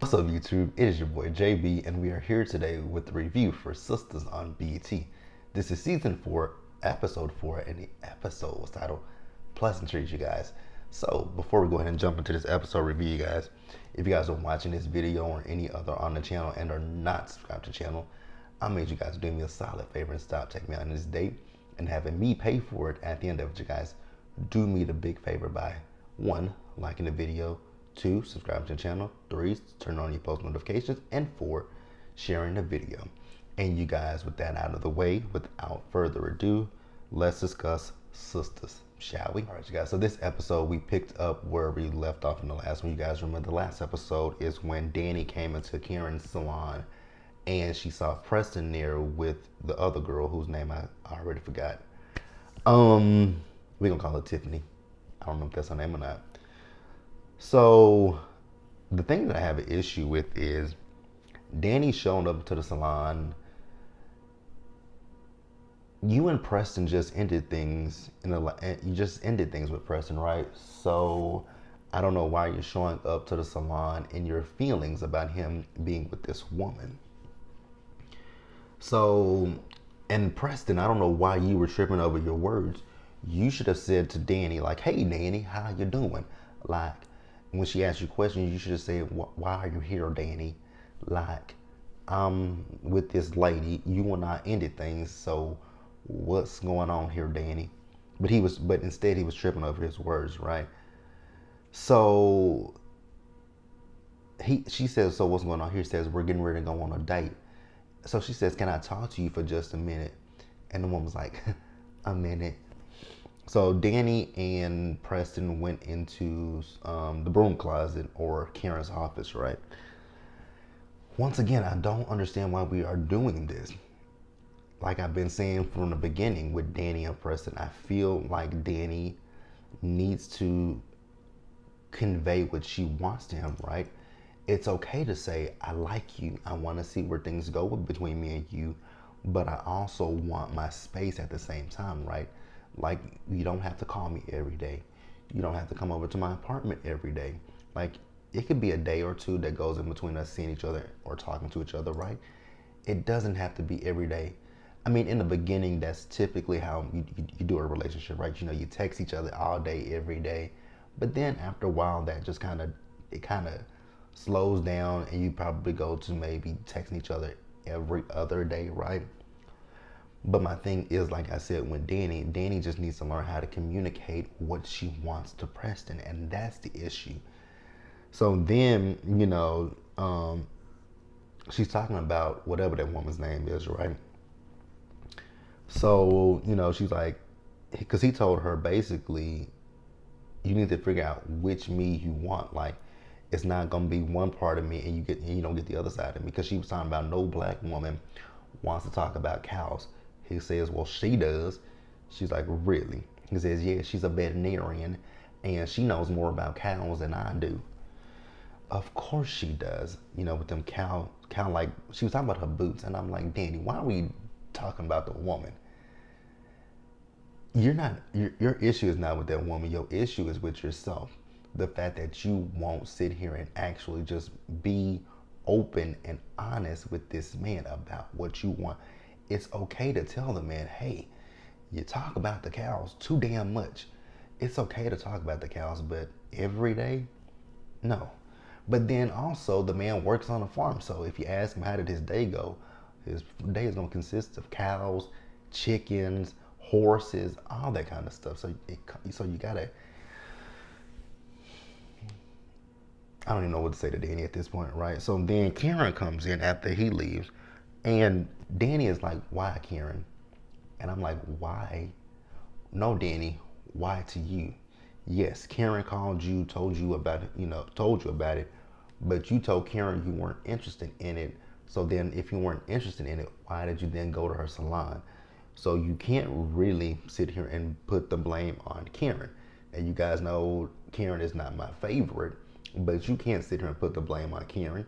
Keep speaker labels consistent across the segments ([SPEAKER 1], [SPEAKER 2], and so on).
[SPEAKER 1] What's up, YouTube? It is your boy JB, and we are here today with the review for Sistas on BET. This is season 4, episode 4, and the episode was titled Pleasantries, you guys. So, before we go ahead and jump into this episode review, you guys, if you guys are watching this video or any other on the channel and are not subscribed to the channel, I made you guys do me a solid favor and stop taking me out on this date and having me pay for it at the end of it, you guys. Do me the big favor by 1, liking the video, 2, subscribe to the channel, 3, turn on your post notifications, and 4, sharing the video. And you guys, with that out of the way, without further ado, let's discuss Sistas, shall we? All right, you guys, so this episode, we picked up where we left off in the last one. You guys remember the last episode is when Danni came into Karen's salon and she saw Preston there with the other girl whose name I already forgot. We're gonna call her Tiffany. I don't know if that's her name or not. So the thing that I have an issue with is Danni showing up to the salon. You and Preston just ended things you just ended things with Preston, right? So I don't know why you're showing up to the salon and your feelings about him being with this woman. So, and Preston, I don't know why you were tripping over your words. You should have said to Danni, like, hey, Danni, how you doing? Like, when she asked you questions, you should have said, why are you here, Danni? Like, I'm with this lady. You and I ended things, so what's going on here, Danni? But instead he was tripping over his words, right? So she says, so what's going on here? He says, we're getting ready to go on a date. So she says, can I talk to you for just a minute? And the woman's like, a minute. So Danni and Preston went into the broom closet or Karen's office, right? Once again, I don't understand why we are doing this. Like I've been saying from the beginning with Danni and Preston, I feel like Danni needs to convey what she wants to him, right? It's okay to say, I like you. I want to see where things go between me and you, but I also want my space at the same time, right? Like, you don't have to call me every day. You don't have to come over to my apartment every day. Like, it could be a day or two that goes in between us seeing each other or talking to each other, right? It doesn't have to be every day. I mean, in the beginning, that's typically how you do a relationship, right? You know, you text each other all day, every day. But then after a while, that just kind of slows down and you probably go to maybe texting each other every other day, right? But my thing is, like I said, with Danni just needs to learn how to communicate what she wants to Preston, and that's the issue. So then, she's talking about whatever that woman's name is, right? So, she's like, because he told her basically, you need to figure out which me you want. Like, it's not gonna be one part of me and you don't get the other side of me. Because she was talking about no black woman wants to talk about cows. He says, well, she does. She's like, really? He says, yeah, she's a veterinarian and she knows more about cows than I do. Of course she does. With them like, she was talking about her boots, and I'm like, Danni, why are we talking about the woman? Your issue is not with that woman. Your issue is with yourself. The fact that you won't sit here and actually just be open and honest with this man about what you want. It's okay to tell the man, hey, you talk about the cows too damn much. It's okay to talk about the cows, but every day, no. But then also the man works on a farm. So if you ask him how did his day go, his day is gonna consist of cows, chickens, horses, all that kind of stuff. So you gotta, I don't even know what to say to Danni at this point, right? So then Karen comes in after he leaves, and Danni is like, why, Karen? And I'm like, why? No, Danni, why to you? Yes, Karen called you, told you about it, but you told Karen you weren't interested in it. So then if you weren't interested in it, why did you then go to her salon? So you can't really sit here and put the blame on Karen. And you guys know Karen is not my favorite, but you can't sit here and put the blame on Karen.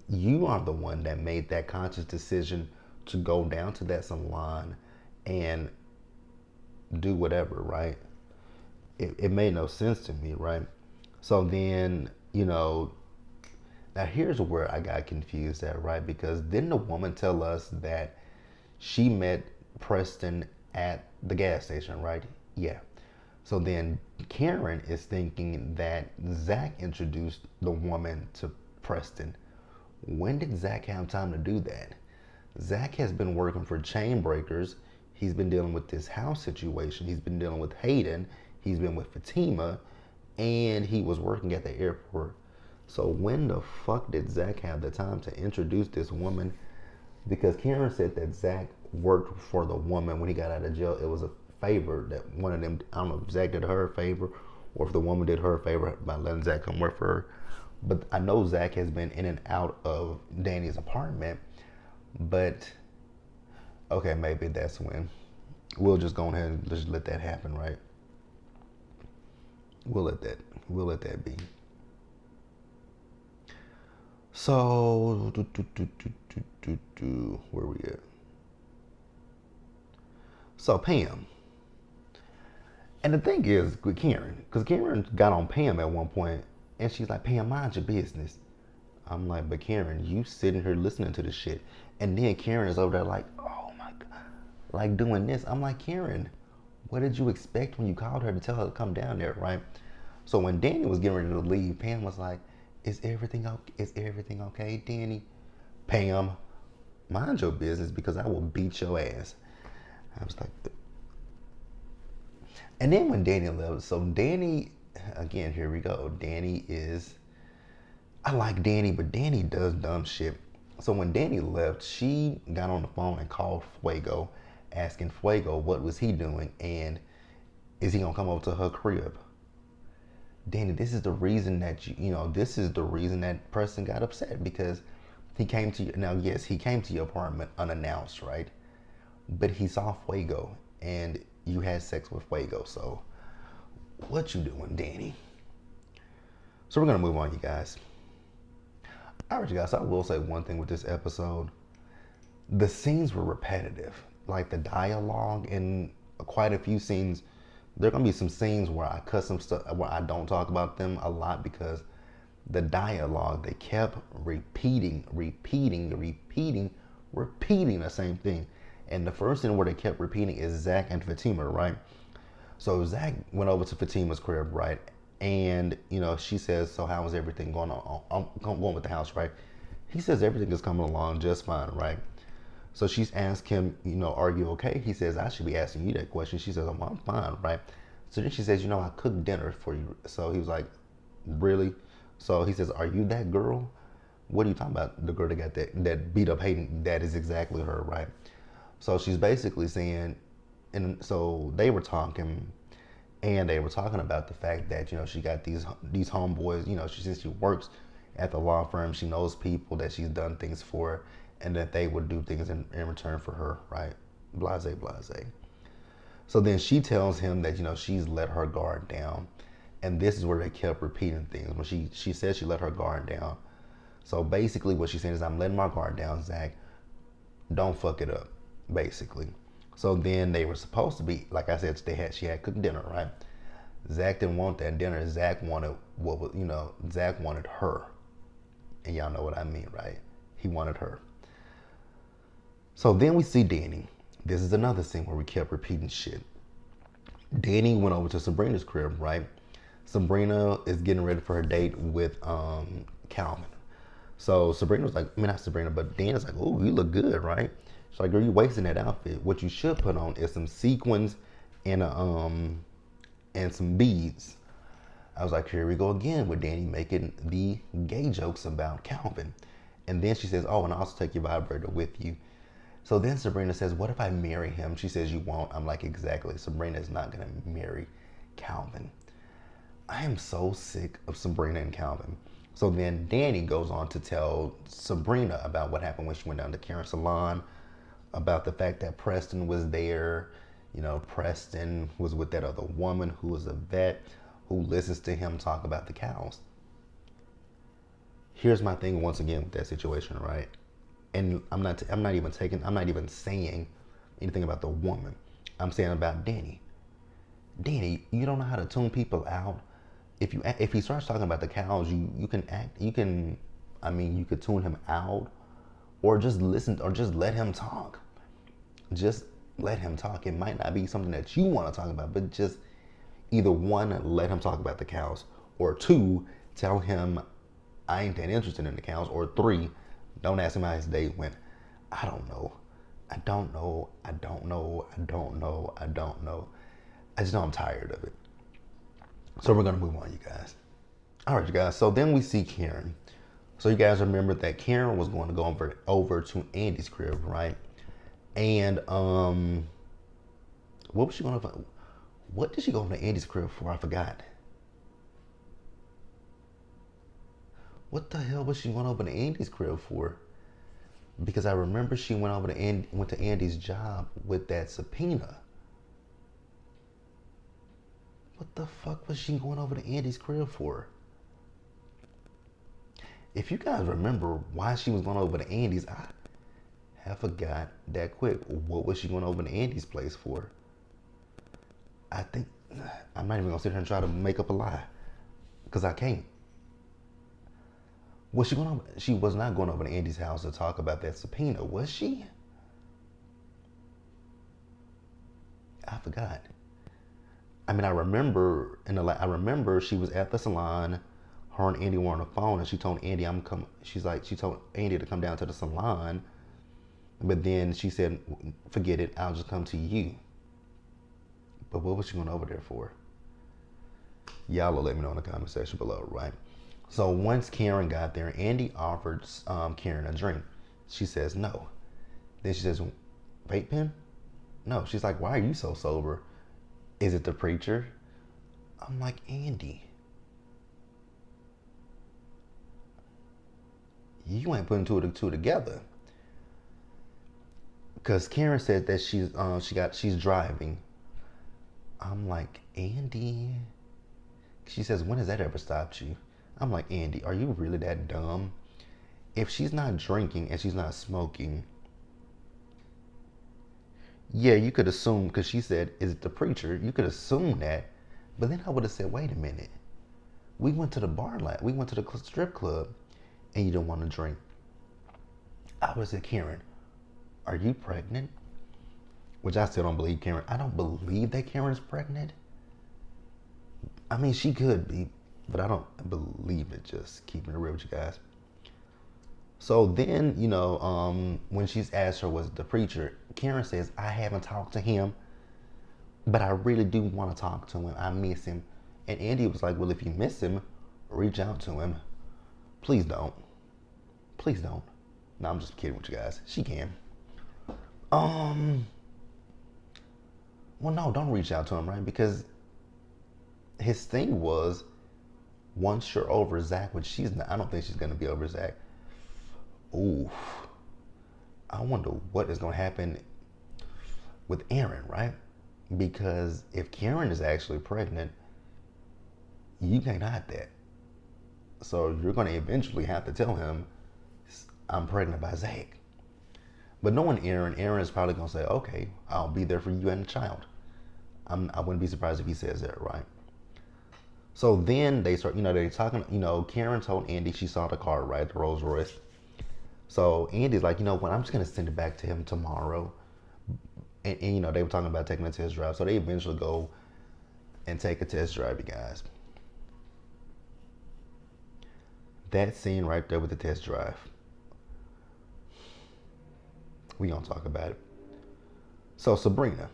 [SPEAKER 1] You are the one that made that conscious decision to go down to that salon and do whatever, right? It made no sense to me, right? So then, Now here's where I got confused at, right? Because didn't the woman tell us that she met Preston at the gas station, right? Yeah. So then Karen is thinking that Zach introduced the woman to Preston. When did Zach have time to do that? Zach has been working for Chain Breakers. He's been dealing with this house situation. He's been dealing with Hayden. He's been with Fatima. And he was working at the airport. So when the fuck did Zach have the time to introduce this woman? Because Karen said that Zach worked for the woman when he got out of jail. It was a favor that one of them, I don't know if Zach did her a favor or if the woman did her a favor by letting Zach come work for her. But I know Zach has been in and out of Danny's apartment. But, okay, maybe that's when. We'll just go ahead and just let that happen, right? We'll let that be. So, where we at? So Pam. And the thing is with Karen, because Karen got on Pam at one point, and she's like, Pam, mind your business. I'm like, but Karen, you sitting here listening to this shit. And then Karen is over there like, oh my God, like doing this. I'm like, Karen, what did you expect when you called her to tell her to come down there, right? So when Danny was getting ready to leave, Pam was like, is everything okay, Danny? Pam, mind your business because I will beat your ass. I was like, and then when Danny left, so Danny, again, here we go. I like Danny, but Danny does dumb shit. So when Danny left, she got on the phone and called Fuego, asking Fuego what was he doing and is he gonna come over to her crib? Danny, this is the reason that this is the reason that Preston got upset because he came to you. Now, yes, he came to your apartment unannounced, right? But he saw Fuego and you had sex with Fuego. So what you doing, Danny? So we're gonna move on, you guys. All right, you guys, so I will say one thing with this episode. The scenes were repetitive. Like the dialogue in quite a few scenes, there are gonna be some scenes where I cut some stuff, where I don't talk about them a lot because the dialogue, they kept repeating the same thing. And the first thing where they kept repeating is Zach and Fatima, right? So Zach went over to Fatima's crib, right? And, she says, so how is everything going on? I'm going with the house, right? He says everything is coming along just fine, right? So she's asked him, are you okay? He says, I should be asking you that question. She says, oh, I'm fine, right? So then she says, I cooked dinner for you. So he was like, really? So he says, are you that girl? What are you talking about? The girl that got that beat up Hayden, that is exactly her, right? So she's basically saying, and so they were talking, and they were talking about the fact that, she got these homeboys, she says she works at the law firm, she knows people that she's done things for, and that they would do things in return for her, right? Blase, blase. So then she tells him that, she's let her guard down. And this is where they kept repeating things. When she says she let her guard down. So basically what she's saying is, I'm letting my guard down, Zach. Don't fuck it up, basically. So then they were supposed to be, like I said, she had cooked dinner, right? Zach didn't want that dinner. Zach wanted Zach wanted her. And y'all know what I mean, right? He wanted her. So then we see Danny. This is another scene where we kept repeating shit. Danny went over to Sabrina's crib, right? Sabrina is getting ready for her date with Calvin. So Sabrina was like, not Sabrina, but Danny's like, oh, you look good, right? She's like, girl, you wasting that outfit. What you should put on is some sequins and some beads. I was like, here we go again with Danny making the gay jokes about Calvin. And then she says, oh, and I'll also take your vibrator with you. So then Sabrina says, what if I marry him? She says, you won't. I'm like, exactly. Sabrina is not going to marry Calvin. I am so sick of Sabrina and Calvin. So then Danny goes on to tell Sabrina about what happened when she went down to Karen's salon, about the fact that Preston was there. Preston was with that other woman who was a vet who listens to him talk about the cows. Here's my thing once again with that situation, right? And I'm not even saying anything about the woman. I'm saying about Danny. Danny, you don't know how to tune people out. If he starts talking about the cows, you can I mean, you could tune him out, or just listen, or just let him talk. Just let him talk. It might not be something that you want to talk about, but just either one, let him talk about the cows, or two, tell him I ain't that interested in the cows, or three, don't ask him how his day went. I don't know. I don't know. I don't know. I don't know. I don't know. I just know I'm tired of it. So we're gonna move on, you guys. All right, you guys. So then we see Karen. So you guys remember that Karen was going to go over to Andi's crib, right? And what was she going to? What did she go to Andi's crib for? I forgot. What the hell was she going over to Andi's crib for? Because I remember she went over to Andi's job with that subpoena. What the fuck was she going over to Andi's crib for? If you guys remember why she was going over to Andi's, I have forgot that quick. What was she going over to Andi's place for? I think, I'm not even going to sit here and try to make up a lie. Because I can't. Was she going over? She was not going over to Andi's house to talk about that subpoena, was she? I forgot. I mean, I remember she was at the salon. Her and Andi were on the phone, and she told Andi, she told Andi to come down to the salon, but then she said, "Forget it, I'll just come to you." But what was she going over there for? Y'all will let me know in the comment section below, right? So once Karen got there, Andi offered Karen a drink. She says no. Then she says, "Vape pen?" No. She's like, "Why are you so sober? Is it the preacher?" I'm like, Andi, you ain't putting two and two together. Because Karen said that she's driving. I'm like, Andi. She says, "When has that ever stopped you?" I'm like, Andi, are you really that dumb? If she's not drinking and she's not smoking, yeah, you could assume, because she said, "Is it the preacher?" You could assume that. But then I would have said, wait a minute. We went to the strip club, and you don't want to drink. I would have said, Karen, are you pregnant? Which I still don't believe Karen. I don't believe that Karen's pregnant. I mean, she could be, but I don't believe it, just keeping it real with you guys. So then, when she's asked her, was it the preacher? Karen says, "I haven't talked to him, but I really do want to talk to him. I miss him." And Andi was like, "Well, if you miss him, reach out to him. Please don't. Please don't." No, I'm just kidding with you guys. She can. Well, no, don't reach out to him, right? Because his thing was, once you're over Zach, which she's not, I don't think she's going to be over Zach. Ooh, I wonder what is going to happen with Aaron, right? Because if Karen is actually pregnant, you can't hide that. So you're going to eventually have to tell him, "I'm pregnant by Zach." But knowing Aaron is probably going to say, "Okay, I'll be there for you and the child." I wouldn't be surprised if he says that, right? So then they start, they're talking, Karen told Andi she saw the car, right? The Rolls Royce. So Andi's like, what? I'm just going to send it back to him tomorrow. And they were talking about taking a test drive. So they eventually go and take a test drive, you guys. That scene right there with the test drive. We gonna talk about it. So Sabrina,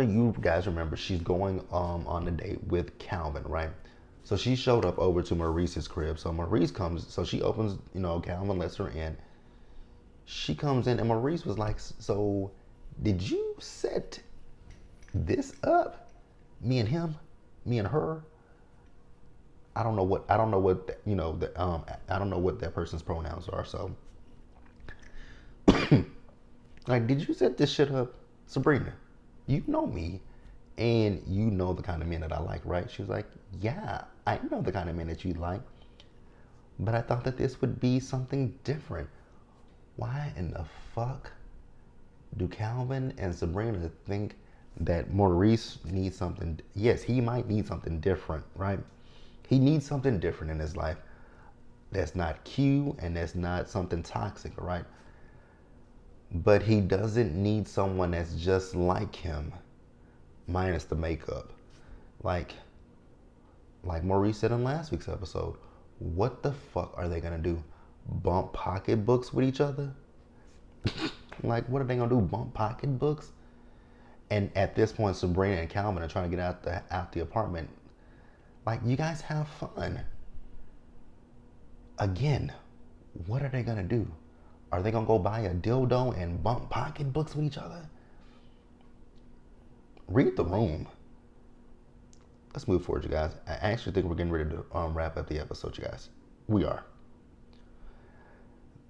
[SPEAKER 1] you guys remember, she's going on a date with Calvin, right? So she showed up over to Maurice's crib. So Maurice comes, so she opens, Calvin lets her in. She comes in and Maurice was like, "So did you set this up? Me and him? Me and her?" I don't know what I don't know what that person's pronouns are, so like, did you set this shit up? Sabrina, you know me, and you know the kind of men that I like, right? She was like, "Yeah, I know the kind of men that you like, but I thought that this would be something different." Why in the fuck do Calvin and Sabrina think that Maurice needs something? Yes, he might need something different, right? He needs something different in his life. that's not cute and that's not something toxic, right? But he doesn't need someone that's just like him, minus the makeup. Like like Maurice said in last week's episode, what the fuck are they gonna do? Bump pocketbooks with each other? Like, what are they gonna do? Bump pocketbooks? And at this point, Sabrina and Calvin are trying to get out the apartment. Like, you guys have fun. Again, what are they gonna do? Are they gonna go buy a dildo and bump pocketbooks with each other? Read the room. Let's move forward, you guys. I actually think we're getting ready to wrap up the episode, you guys. We are.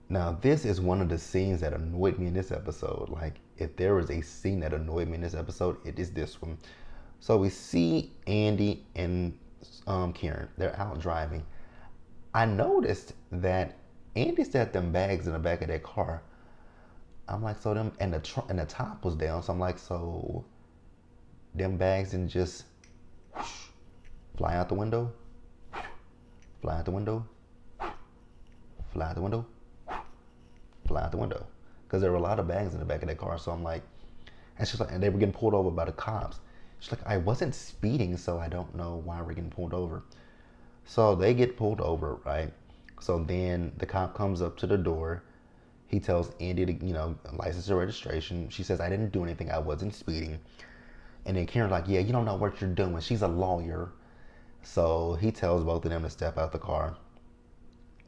[SPEAKER 1] Now, this is one of the scenes that annoyed me in this episode. Like, if there was a scene that annoyed me in this episode, it is this one. So we see Andi and Karen. They're out driving. I noticed that Andi set them bags in the back of their car. I'm like, so them, and the top was down. So I'm like, so them bags didn't just fly out the window, fly out the window, fly out the window, fly out the window. Because there were a lot of bags in the back of that car. So I'm like, and she's like, and they were getting pulled over by the cops. She's like, I wasn't speeding, so I don't know why we're getting pulled over. So they get pulled over, right? So then the cop comes up to the door. He tells Andi to, license and registration. She says, I didn't do anything. I wasn't speeding. And then Karen's like, yeah, you don't know what you're doing. She's a lawyer. So he tells both of them to step out the car.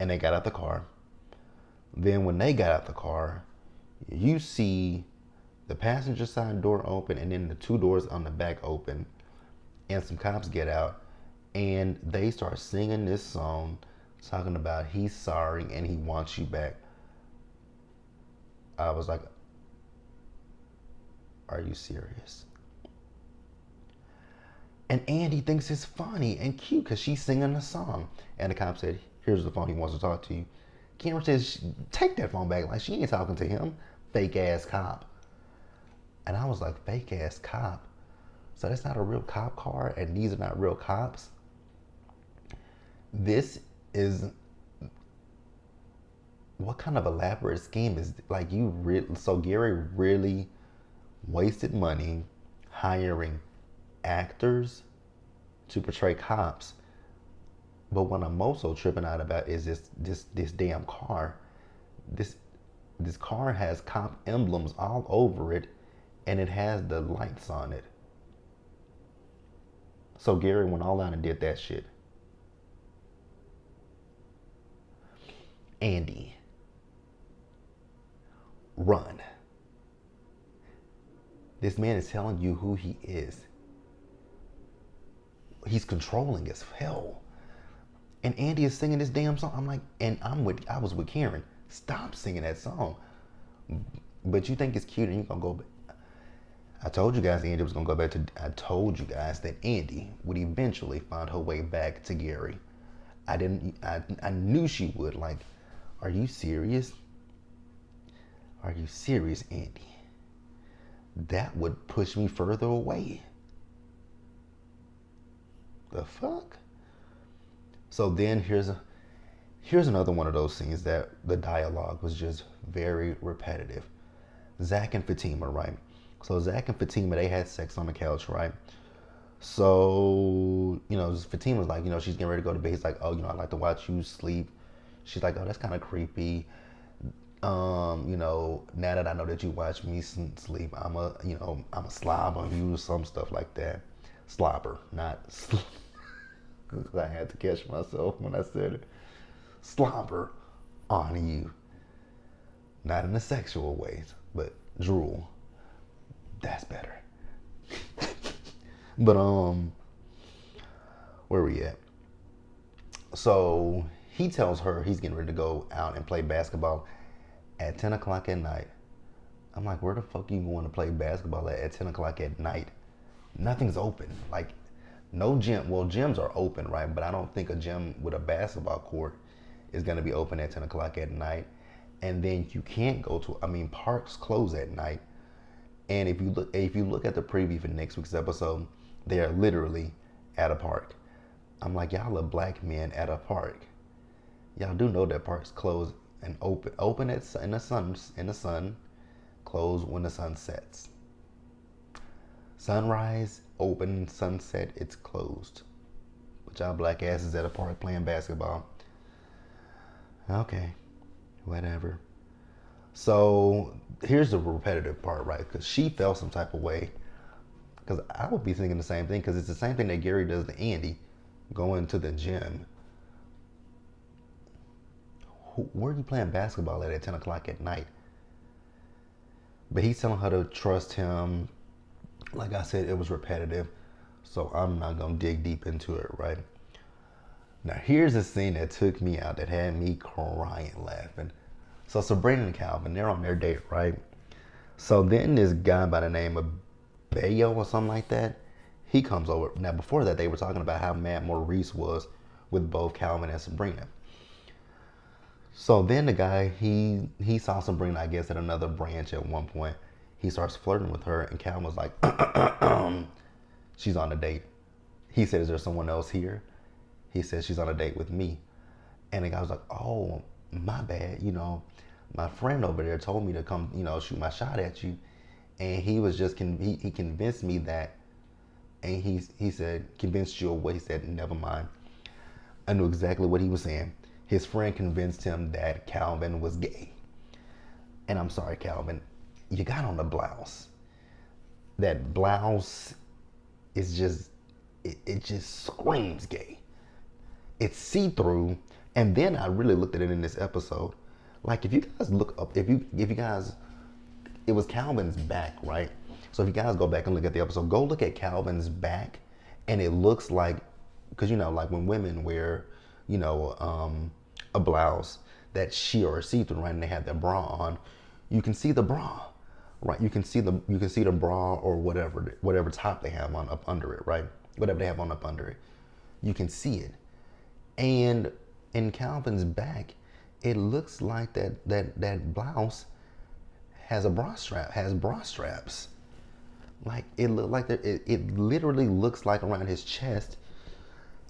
[SPEAKER 1] And they got out the car. Then when they got out the car, you see the passenger side door open and then the two doors on the back open. And some cops get out. And they start singing this song talking about he's sorry and he wants you back. I was like, are you serious? And Andi thinks it's funny and cute because she's singing the song. And the cop said, here's the phone, he wants to talk to you. Cameron says, take that phone back. Like, she ain't talking to him. Fake ass cop. And I was like, fake ass cop? So that's not a real cop car and these are not real cops? This is, what kind of elaborate scheme is, like, so Gary really wasted money hiring actors to portray cops. But what I'm also tripping out about is this damn car. This car has cop emblems all over it, and it has the lights on it. So Gary went all out and did that shit. Andi, run. This man is telling you who he is. He's controlling as hell. And Andi is singing this damn song. I'm like, and I was with Karen. Stop singing that song. But you think it's cute and you're gonna go back. I told you guys Andi was gonna go back to, I told you guys that Andi would eventually find her way back to Gary. I knew she would. Like, are you serious? Are you serious, Andi? That would push me further away. The fuck? So then here's another one of those scenes that the dialogue was just very repetitive. Zach and Fatima, right? So Zach and Fatima, they had sex on the couch, right? So, Fatima's like, she's getting ready to go to bed. He's like, oh, I'd like to watch you sleep. She's like, oh, that's kind of creepy. Now that I know that you watch me sleep, I'm a slob on you or some stuff like that. Slobber, not I had to catch myself when I said it. Slobber on you. Not in a sexual way, but drool. That's better. But where we at? So he tells her he's getting ready to go out and play basketball at 10 o'clock at night. I'm like, where the fuck you going to play basketball at 10 o'clock at night? Nothing's open. Like, no gym. Well, gyms are open, right? But I don't think a gym with a basketball court is going to be open at 10 o'clock at night. And then you can't go to, parks close at night. And if you look at the preview for next week's episode, they are literally at a park. I'm like, y'all are black men at a park. Y'all do know that parts close and open in the sun, close when the sun sets. Sunrise, open, sunset, it's closed. But y'all black asses at a park playing basketball. Okay, whatever. So here's the repetitive part, right? Because she felt some type of way. Because I would be thinking the same thing, because it's the same thing that Gary does to Andi, going to the gym. Where are you playing basketball at 10 o'clock at night? But he's telling her to trust him. Like I said, it was repetitive, so I'm not going to dig deep into it, right? Now, here's a scene that took me out, that had me crying, laughing. So Sabrina and Calvin, they're on their date, right? So then this guy by the name of Bayo or something like that, he comes over. Now, before that, they were talking about how mad Maurice was with both Calvin and Sabrina. So then the guy, he saw Sabrina, I guess, at another branch at one point. He starts flirting with her, and Calvin was like, she's on a date. He said, is there someone else here? He said, she's on a date with me. And the guy was like, oh, my bad. My friend over there told me to come, shoot my shot at you. And he was just, he convinced me that, and he said, convinced you of what? He said, never mind. I knew exactly what he was saying. His friend convinced him that Calvin was gay. And I'm sorry, Calvin, you got on the blouse. That blouse is just, it just screams gay. It's see-through. And then I really looked at it in this episode. Like, if you guys look up, if you guys, it was Calvin's back, right? So if you guys go back and look at the episode, go look at Calvin's back, and it looks like, because like when women wear, a blouse that or see-through, right, and they have their bra on, you can see the bra, right? You can see the bra or whatever top they have on up under it, right? Whatever they have on up under it, you can see it. And in Calvin's back, it looks like that blouse has bra straps. Like it literally looks like around his chest.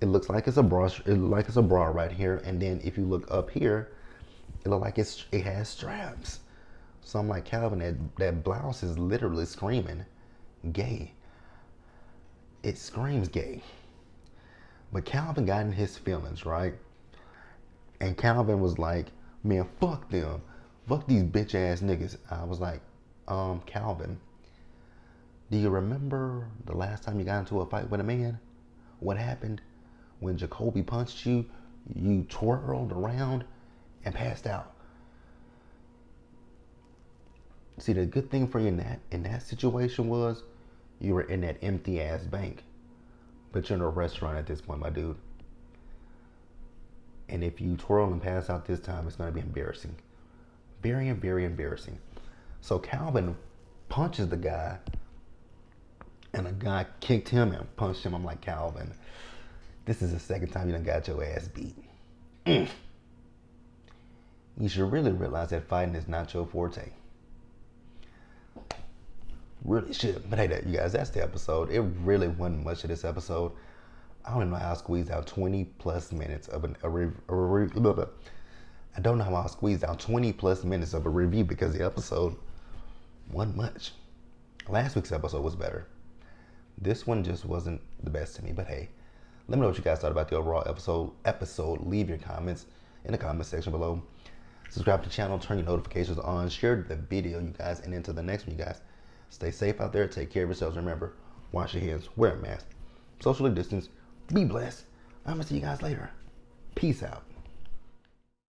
[SPEAKER 1] It looks like it's a bra. It looks like it's a bra right here. And then if you look up here, it looks like it has straps. So I'm like, Calvin, that blouse is literally screaming gay. It screams gay. But Calvin got in his feelings, right? And Calvin was like, man, fuck them. Fuck these bitch ass niggas. I was like, Calvin, do you remember the last time you got into a fight with a man? What happened? When Jacoby punched you, you twirled around and passed out. See, the good thing for you in that situation was you were in that empty ass bank. But you're in a restaurant at this point, my dude. And if you twirl and pass out this time, it's going to be embarrassing. Very, very embarrassing. So Calvin punches the guy, and the guy kicked him and punched him. I'm like, Calvin, this is the second time you done got your ass beat. You should really realize that fighting is not your forte. Really should. But hey, you guys, that's the episode. It really wasn't much of this episode. I don't even know how I squeezed out 20 plus minutes of a review. I don't know how I squeezed out 20 plus minutes of a review because the episode wasn't much. Last week's episode was better. This one just wasn't the best to me, but hey, let me know what you guys thought about the overall episode. Leave your comments in the comment section below. Subscribe to the channel, turn your notifications on, share the video, you guys, and until the next one, you guys, stay safe out there, take care of yourselves. Remember, wash your hands, wear a mask, socially distance, be blessed. I'm gonna see you guys later. Peace out.